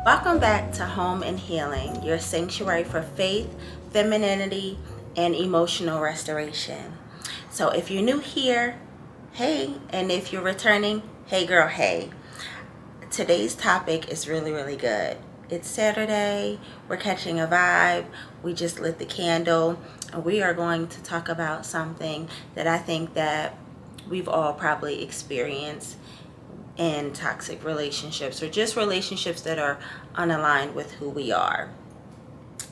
Welcome back to Home and Healing, your sanctuary for faith, femininity, and emotional restoration. So if you're new here, hey, and if you're returning, hey girl, hey. Today's topic is really, really good. It's Saturday, we're catching a vibe, we just lit the candle, and we are going to talk about something that I think that we've all probably experienced in toxic relationships or just relationships that are unaligned with who we are.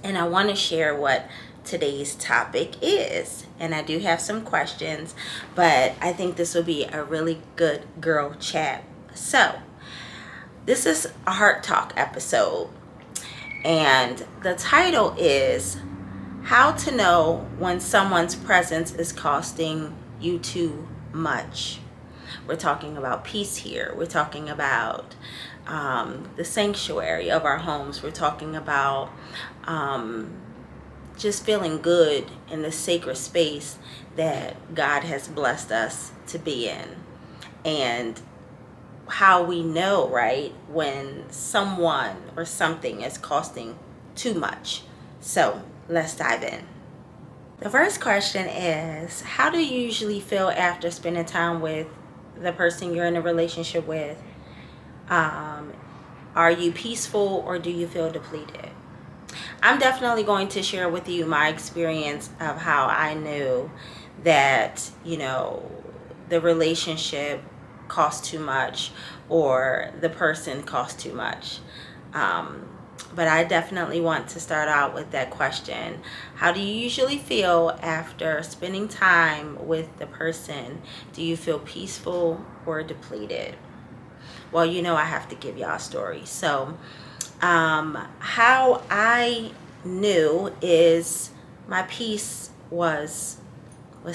And I want to share what today's topic is. And I do have some questions, but I think this will be a really good girl chat. So, this is a heart talk episode. And the title is How to Know When Someone's Presence is Costing You Too Much. We're talking about peace here. We're talking about the sanctuary of our homes. We're talking about just feeling good in the sacred space that God has blessed us to be in. And how we know, right, when someone or something is costing too much. So let's dive in. The first question is, how do you usually feel after spending time with the person you're in a relationship with? Are you peaceful or do you feel depleted? I'm definitely going to share with you my experience of how I knew that, the relationship cost too much or the person cost too much. But I definitely want to start out with that question. How do you usually feel after spending time with the person? Do you feel peaceful or depleted? Well, I have to give y'all a story. So, how I knew is my peace was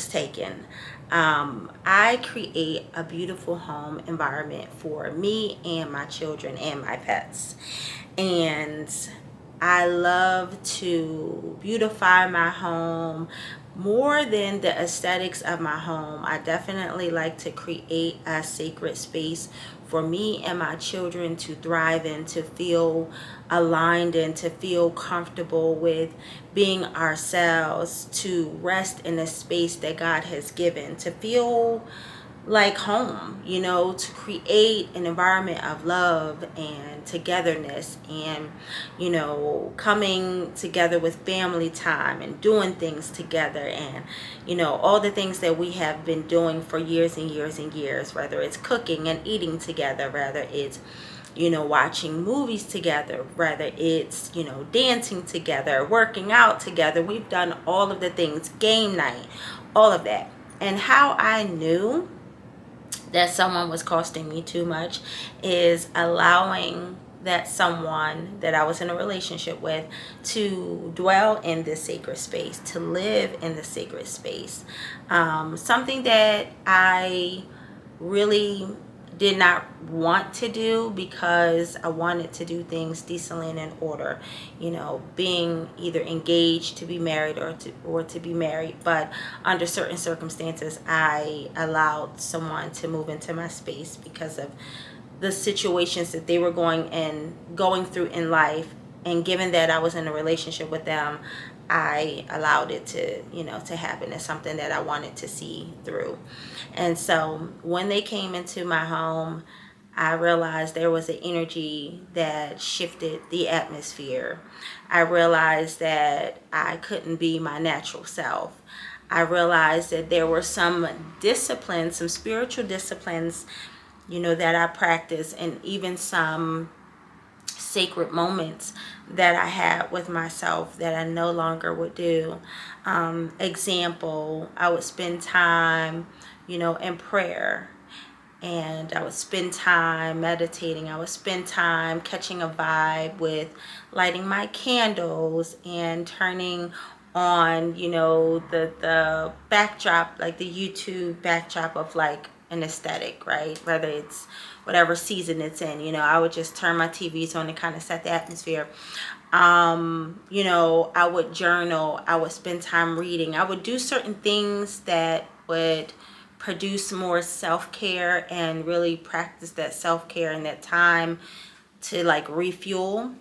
taken. I create a beautiful home environment for me and my children and my pets. And I love to beautify my home more than the aesthetics of my home. I definitely like to create a sacred space for me and my children to thrive in, to feel aligned and to feel comfortable with being ourselves, to rest in a space that God has given, to feel like home, to create an environment of love and togetherness and, coming together with family time and doing things together and, all the things that we have been doing for years and years and years, whether it's cooking and eating together, whether it's, watching movies together, whether it's, dancing together, working out together. We've done all of the things, game night, all of that. And how I knew that someone was costing me too much is allowing that someone that I was in a relationship with to dwell in this sacred space, to live in the sacred space. Something that I really did not want to do because I wanted to do things decently and in order, being either engaged to be married or to be married. But under certain circumstances, I allowed someone to move into my space because of the situations that they were going through in life. And given that I was in a relationship with them, I allowed it to happen. It's something that I wanted to see through. And so when they came into my home, I realized there was an energy that shifted the atmosphere. I realized that I couldn't be my natural self. I realized that there were some disciplines, some spiritual disciplines, that I practice, and even some sacred moments that I had with myself that I no longer would do. Example, I would spend time, in prayer, and I would spend time meditating. I would spend time catching a vibe with lighting my candles and turning on, the backdrop, like the YouTube backdrop of like an aesthetic, right? Whether it's whatever season it's in, I would just turn my TVs on and kind of set the atmosphere. I would journal, I would spend time reading, I would do certain things that would produce more self-care and really practice that self-care and that time to like refuel,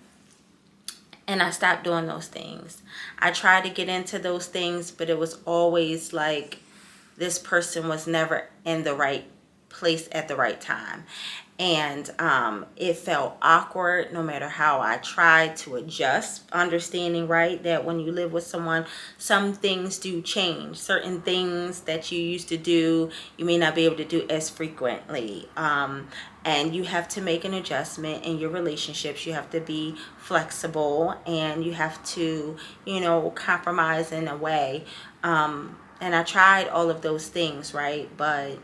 and I stopped doing those things. I tried to get into those things, but it was always like this person was never in the right place at the right time. And it felt awkward no matter how I tried to adjust, understanding, right, that when you live with someone, some things do change. Certain things that you used to do, you may not be able to do as frequently. And you have to make an adjustment in your relationships. You have to be flexible, and you have to, compromise in a way. And I tried all of those things, right? But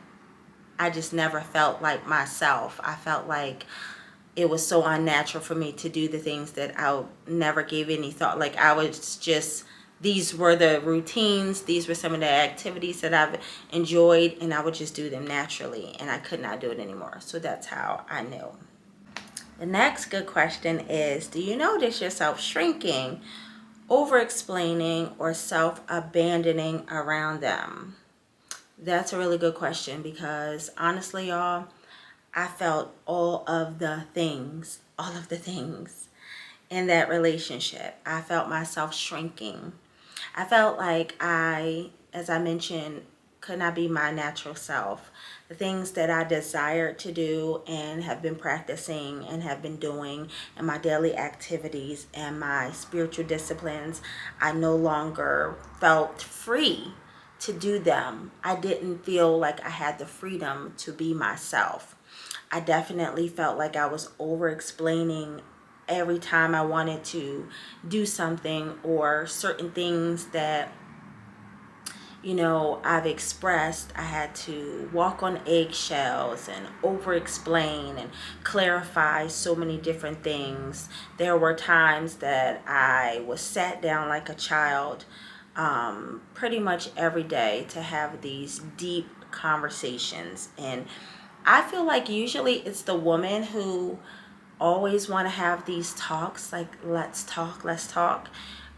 I just never felt like myself. I felt like it was so unnatural for me to do the things that I never gave any thought. Like I was just, these were the routines, these were some of the activities that I've enjoyed, and I would just do them naturally, and I could not do it anymore. So that's how I knew. The next good question is, do you notice yourself shrinking, over explaining, or self-abandoning around them? That's a really good question, because honestly, y'all, I felt all of the things in that relationship. I felt myself shrinking. I felt like as I mentioned, could not be my natural self. The things that I desired to do and have been practicing and have been doing in my daily activities and my spiritual disciplines, I no longer felt free to do them. I didn't feel like I had the freedom to be myself. I definitely felt like I was over explaining every time I wanted to do something, or certain things that I've expressed. I had to walk on eggshells and over explain and clarify so many different things. There were times that I was sat down like a child, pretty much every day, to have these deep conversations. And I feel like usually it's the woman who always want to have these talks, like let's talk, let's talk.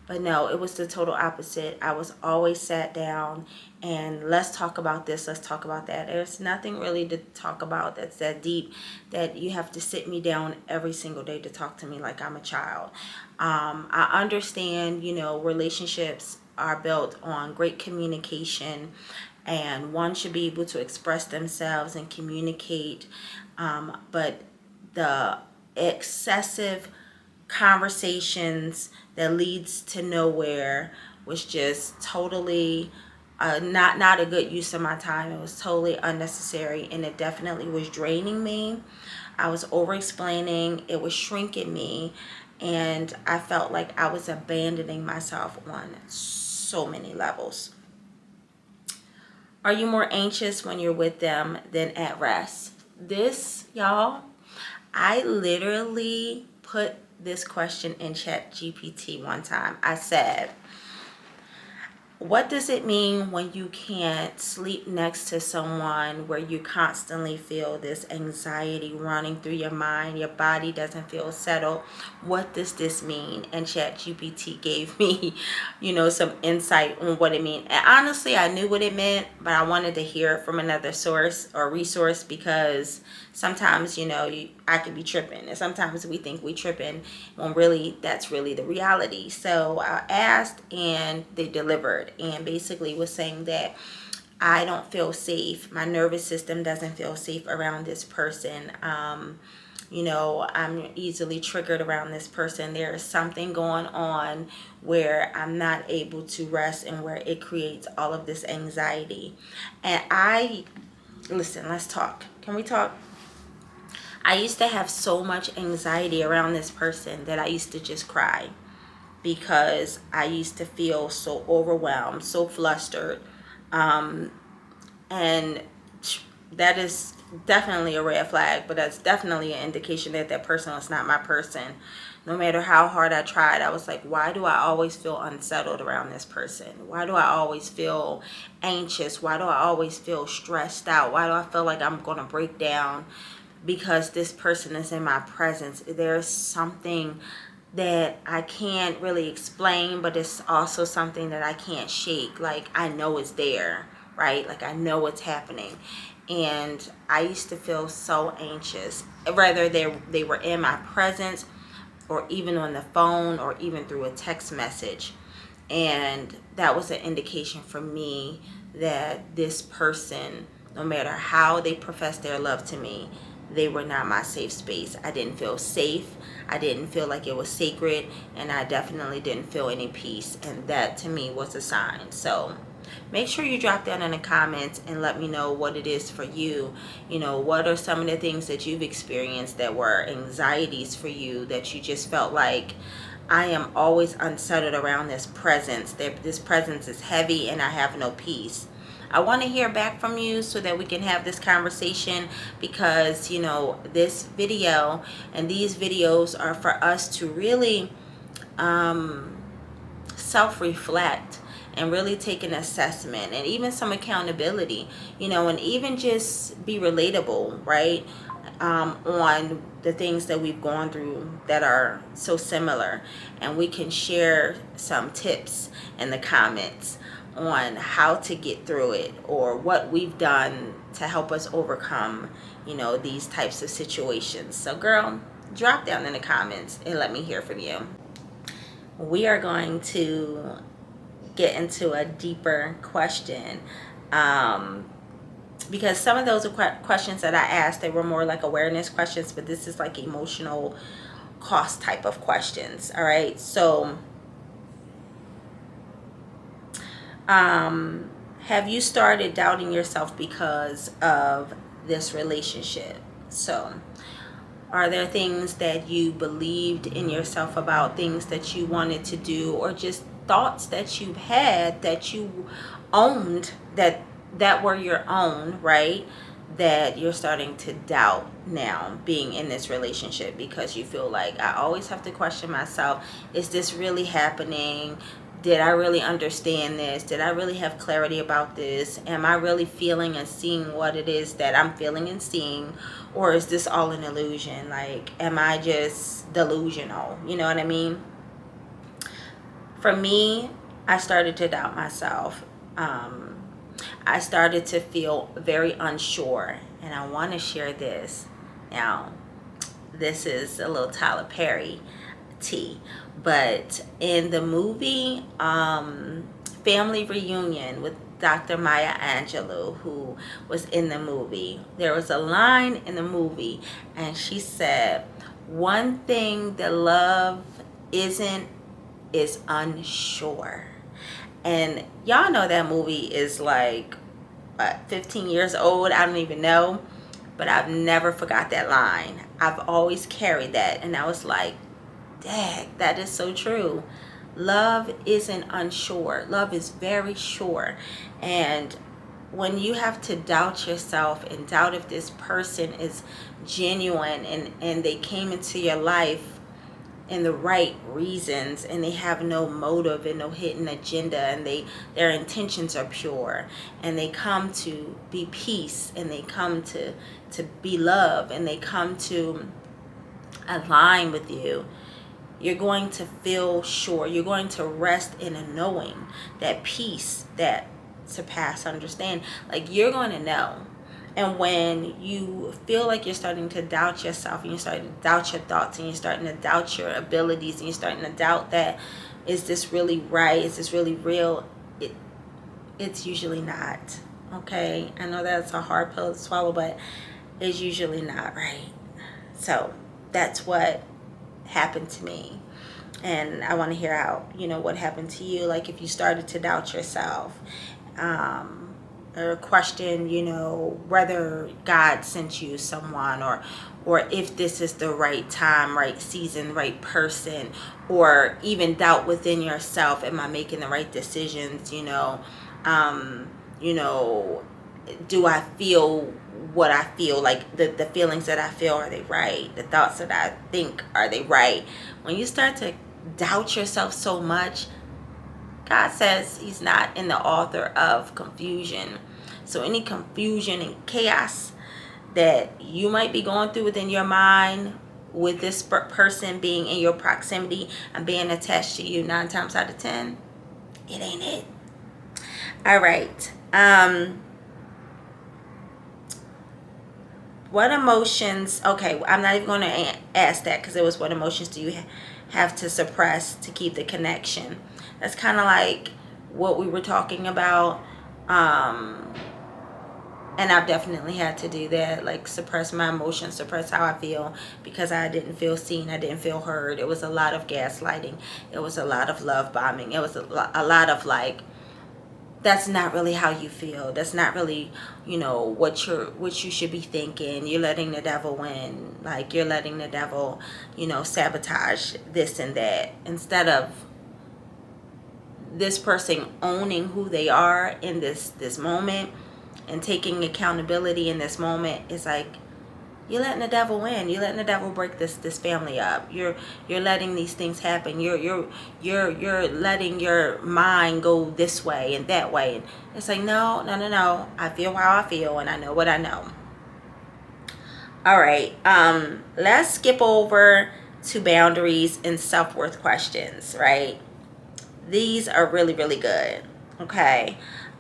But no, it was the total opposite. I was always sat down and let's talk about this, let's talk about that. There's nothing really to talk about that's that deep that you have to sit me down every single day to talk to me like I'm a child. I understand, relationships are built on great communication, and one should be able to express themselves and communicate. But the excessive conversations that leads to nowhere was just totally not a good use of my time. It was totally unnecessary, and it definitely was draining me. I was over explaining, it was shrinking me, and I felt like I was abandoning myself on so many levels. Are you more anxious when you're with them than at rest? This, y'all, I literally put this question in Chat GPT one time. I said, what does it mean when you can't sleep next to someone, where you constantly feel this anxiety running through your mind, your body doesn't feel settled? What does this mean? And ChatGPT gave me, some insight on what it means. And honestly, I knew what it meant, but I wanted to hear it from another source or resource, because sometimes, I could be tripping, and sometimes we think we tripping when really that's really the reality. So I asked, and they delivered, and basically was saying that I don't feel safe. My nervous system doesn't feel safe around this person. I'm easily triggered around this person. There is something going on where I'm not able to rest, and where it creates all of this anxiety. And listen, let's talk. Can we talk? I used to have so much anxiety around this person that I used to just cry, because I used to feel so overwhelmed, so flustered. And that is definitely a red flag, but that's definitely an indication that that person was not my person. No matter how hard I tried, I was like, why do I always feel unsettled around this person? Why do I always feel anxious? Why do I always feel stressed out? Why do I feel like I'm going to break down because this person is in my presence? There's something that I can't really explain, but it's also something that I can't shake. Like, I know it's there, right? Like, I know it's happening. And I used to feel so anxious, whether they were in my presence or even on the phone or even through a text message. And that was an indication for me that this person, no matter how they professed their love to me, they were not my safe space. I didn't feel safe. I didn't feel like it was sacred. And I definitely didn't feel any peace. And that to me was a sign. So make sure you drop down in the comments and let me know what it is for you. You know, what are some of the things that you've experienced that were anxieties for you, that you just felt like, I am always unsettled around this presence. This presence is heavy and I have no peace. I want to hear back from you so that we can have this conversation, because, you know, this video and these videos are for us to really self-reflect and really take an assessment and even some accountability, you know, and even just be relatable, right? On the things that we've gone through that are so similar, and we can share some tips in the comments on how to get through it or what we've done to help us overcome, you know, these types of situations. So girl, drop down in the comments and let me hear from you. We are going to get into a deeper question, because some of those questions that I asked, they were more like awareness questions, but this is like emotional cost type of questions. All right, so have you started doubting yourself because of this relationship? So are there things that you believed in yourself about, things that you wanted to do, or just thoughts that you've had that you owned, that were your own, right? That you're starting to doubt now being in this relationship, because you feel like, I always have to question myself. Is this really happening? Did I really understand this? Did I really have clarity about this? Am I really feeling and seeing what it is that I'm feeling and seeing? Or is this all an illusion? Like, am I just delusional? You know what I mean? For me, I started to doubt myself. I started to feel very unsure. And I want to share this. Now, this is a little Tyler Perry tea. But in the movie Family Reunion with Dr. Maya Angelou, who was in the movie, there was a line in the movie, and she said, one thing that love isn't is unsure. And y'all know that movie is like 15 years old. I don't even know. But I've never forgot that line. I've always carried that. And I was like, dang, that is so true. Love isn't unsure. Love is very sure. And when you have to doubt yourself and doubt if this person is genuine, and they came into your life and the right reasons, and they have no motive and no hidden agenda, and their intentions are pure, and they come to be peace, and they come to be love, and they come to align with you, you're going to feel sure. You're going to rest in a knowing, that peace that surpasses understand. Like, you're going to know. And when you feel like you're starting to doubt yourself, and you're starting to doubt your thoughts, and you're starting to doubt your abilities, and you're starting to doubt that, is this really right? Is this really real? It's usually not. Okay? I know that's a hard pill to swallow, but it's usually not right. So that's what happened to me. And I want to hear how, what happened to you. Like, if you started to doubt yourself, or question, whether God sent you someone, or if this is the right time, right season, right person, or even doubt within yourself, am I making the right decisions? Do I feel what I feel? Like, the feelings that I feel, are they right? The thoughts that I think, are they right? When you start to doubt yourself so much, God says he's not in the author of confusion. So any confusion and chaos that you might be going through within your mind, with this person being in your proximity and being attached to you, 9 times out of 10, it ain't it. All right. what emotions, okay, I'm not even going to ask that, because it was, what emotions do you have to suppress to keep the connection? That's kind of like what we were talking about. And I've definitely had to do that, like suppress my emotions, suppress how I feel, because I didn't feel seen, I didn't feel heard. It was a lot of gaslighting, it was a lot of love bombing, it was a lot of like, that's not really how you feel, that's not really, what you should be thinking. You're letting the devil win, like you're letting the devil, sabotage this and that, instead of this person owning who they are in this moment and taking accountability in this moment. Is like, you're letting the devil win. You're letting the devil break this family up. You're letting these things happen. You're letting your mind go this way and that way. And it's like, no, no, no, no. I feel how I feel, and I know what I know. All right. Let's skip over to boundaries and self-worth questions, right? These are really, really good. Okay.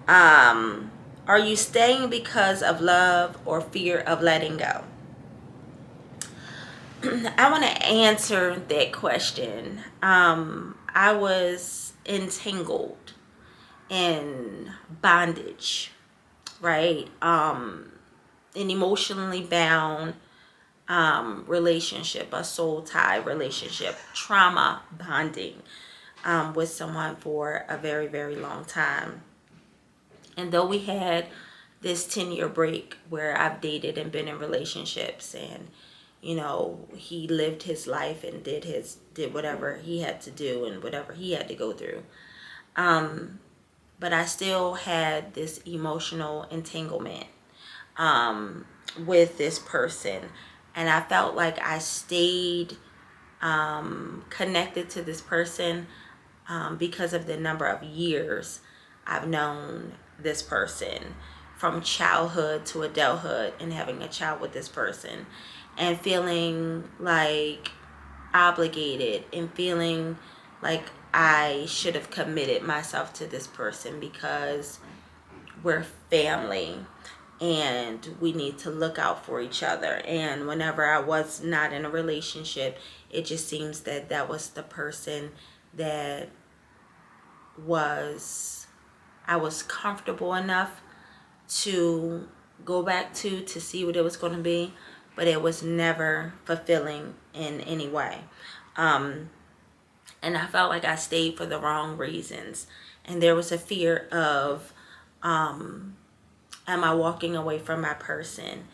Are you staying because of love or fear of letting go? I want to answer that question. I was entangled in bondage, right? An emotionally bound relationship, a soul tie relationship, trauma bonding with someone for a very, very long time. And though we had this 10-year break where I've dated and been in relationships, and he lived his life and did whatever he had to do and whatever he had to go through, but I still had this emotional entanglement with this person, and I felt like I stayed connected to this person because of the number of years I've known this person, from childhood to adulthood, and having a child with this person, and feeling like obligated and feeling like I should have committed myself to this person because we're family and we need to look out for each other. And whenever I was not in a relationship, it just seems that that was the person that I was comfortable enough to go back to see what it was going to be, but it was never fulfilling in any way. And I felt like I stayed for the wrong reasons. And there was a fear of, am I walking away from my person?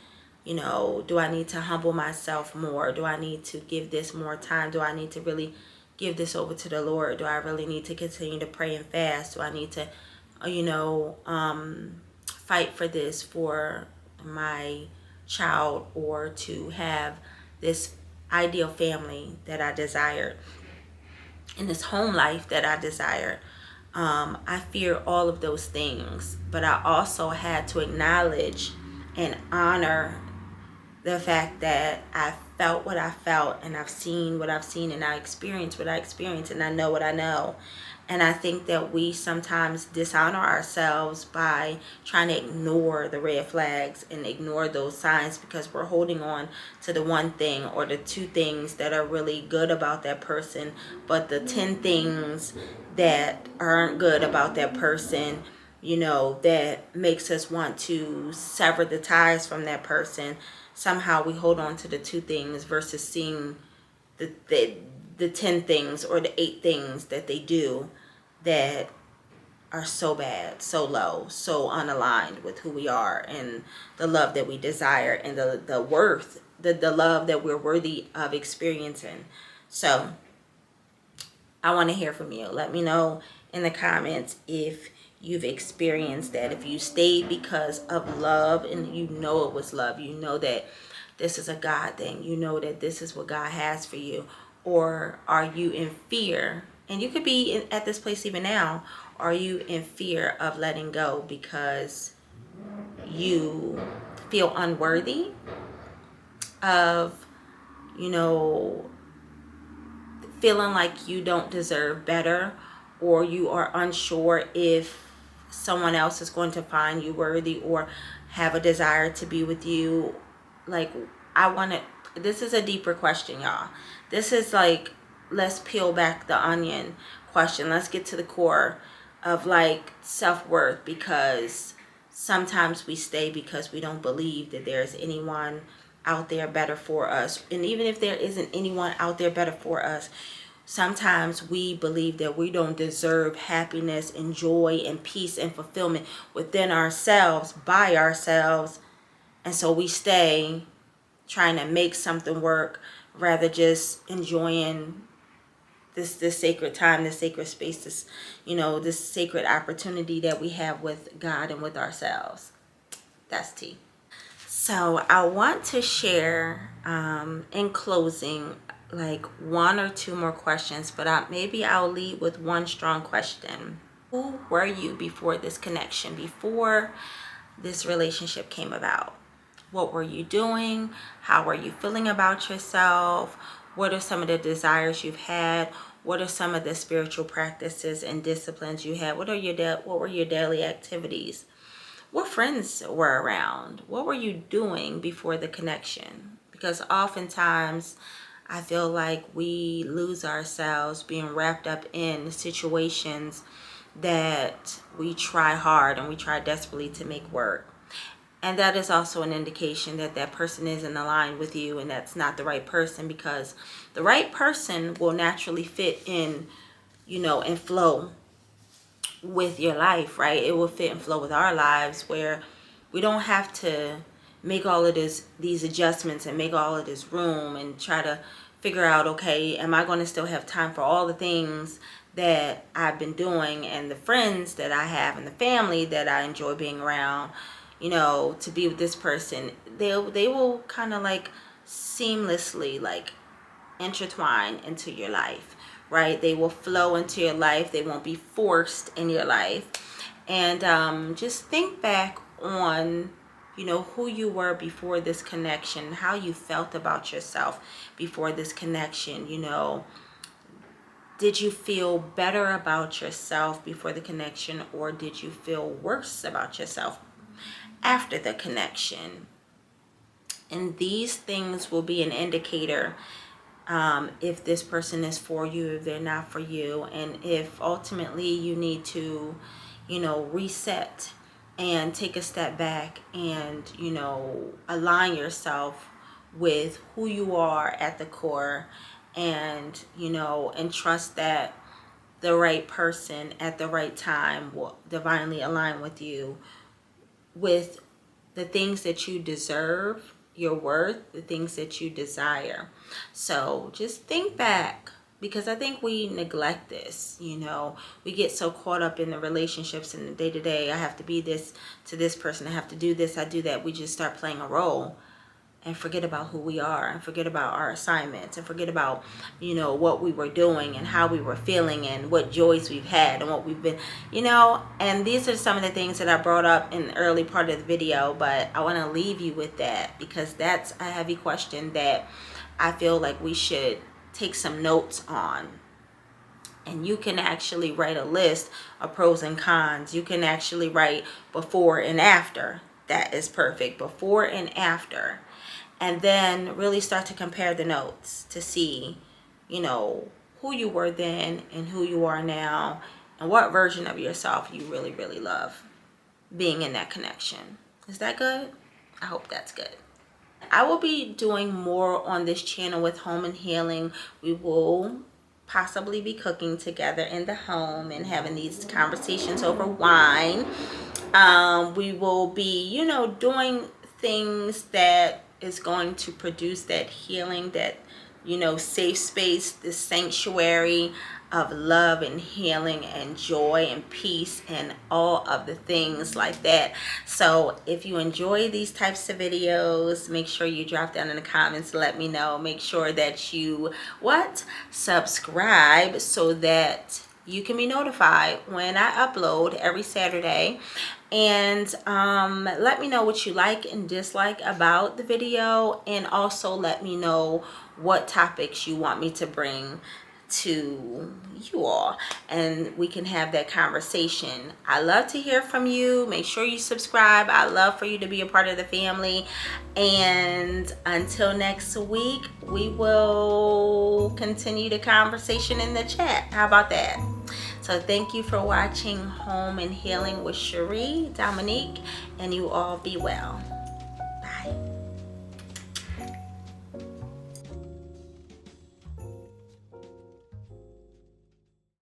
Do I need to humble myself more? Do I need to give this more time? Do I need to really give this over to the Lord? Do I really need to continue to pray and fast? Do I need to, fight for this for my child, or to have this ideal family that I desired, in this home life that I desired? I fear all of those things, but I also had to acknowledge and honor the fact that I felt what I felt, and I've seen what I've seen, and I experienced what I experienced, and I know what I know. And I think that we sometimes dishonor ourselves by trying to ignore the red flags and ignore those signs, because we're holding on to the one thing or the two things that are really good about that person, but the 10 things that aren't good about that person, that makes us want to sever the ties from that person. Somehow we hold on to the two things versus seeing the 10 things or the 8 things that they do that are so bad, so low, so unaligned with who we are and the love that we desire, and the worth, the love that we're worthy of experiencing. So I want to hear from you. Let me know in the comments if you've experienced that, if you stayed because of love and it was love, that this is a God thing, that this is what God has for you, or are you in fear? And you could be at this place even now. Are you in fear of letting go because you feel unworthy of, feeling like you don't deserve better, or you are unsure if someone else is going to find you worthy or have a desire to be with you, like, I want to, this is a deeper question, y'all. This is like, let's peel back the onion question. Let's get to the core of like self-worth, because sometimes we stay because we don't believe that there's anyone out there better for us. And even if there isn't anyone out there better for us, sometimes we believe that we don't deserve happiness and joy and peace and fulfillment within ourselves, by ourselves. And so we stay trying to make something work rather just enjoying this sacred time, this sacred space, this, this sacred opportunity that we have with God and with ourselves. That's tea. So I want to share, in closing, like one or two more questions, but maybe I'll lead with one strong question. Who were you before this connection, before this relationship came about? What were you doing? How were you feeling about yourself? What are some of the desires you've had? What are some of the spiritual practices and disciplines you had? What were your daily activities? What friends were around? What were you doing before the connection? Because oftentimes I feel like we lose ourselves being wrapped up in situations that we try hard and we try desperately to make work. And that is also an indication that that person isn't aligned with you, and that's not the right person, because the right person will naturally fit in, and flow with your life, right? It will fit and flow with our lives, where we don't have to make all of these adjustments and make all of this room and try to figure out, okay, am I going to still have time for all the things that I've been doing and the friends that I have and the family that I enjoy being around, to be with this person. They will kind of like seamlessly like intertwine into your life, right? They will flow into your life. They won't be forced in your life. And just think back on, who you were before this connection, how you felt about yourself before this connection. Did you feel better about yourself before the connection, or did you feel worse about yourself after the connection? And these things will be an indicator, if this person is for you, if they're not for you, and if ultimately you need to, reset and take a step back and, align yourself with who you are at the core, and, and trust that the right person at the right time will divinely align with you, with the things that you deserve, your worth, the things that you desire. So just think back, because I think we neglect this. We get so caught up in the relationships and the day to day. I have to be this to this person. I have to do this. I do that. We just start playing a role and forget about who we are, and forget about our assignments, and forget about, what we were doing and how we were feeling and what joys we've had and what we've been, and these are some of the things that I brought up in the early part of the video, but I want to leave you with that, because that's a heavy question that I feel like we should take some notes on. And you can actually write a list of pros and cons. You can actually write before and after. That is perfect. Before and after. And then really start to compare the notes to see, who you were then and who you are now, and what version of yourself you really, really love being in that connection. Is that good? I hope that's good. I will be doing more on this channel with home and healing. We will possibly be cooking together in the home and having these conversations over wine. We will be, doing things that is going to produce that healing, that, safe space, this sanctuary of love and healing and joy and peace and all of the things like that. So if you enjoy these types of videos, make sure you drop down in the comments, let me know. Make sure that you subscribe, so that you can be notified when I upload every Saturday. And let me know what you like and dislike about the video, and also let me know what topics you want me to bring to you all, and we can have that conversation. I love to hear from you. Make sure you subscribe. I love for you to be a part of the family. And until next week, we will continue the conversation in the chat. How about that? So thank you for watching Home and Healing with Cherie, Dominique, and you all be well. Bye.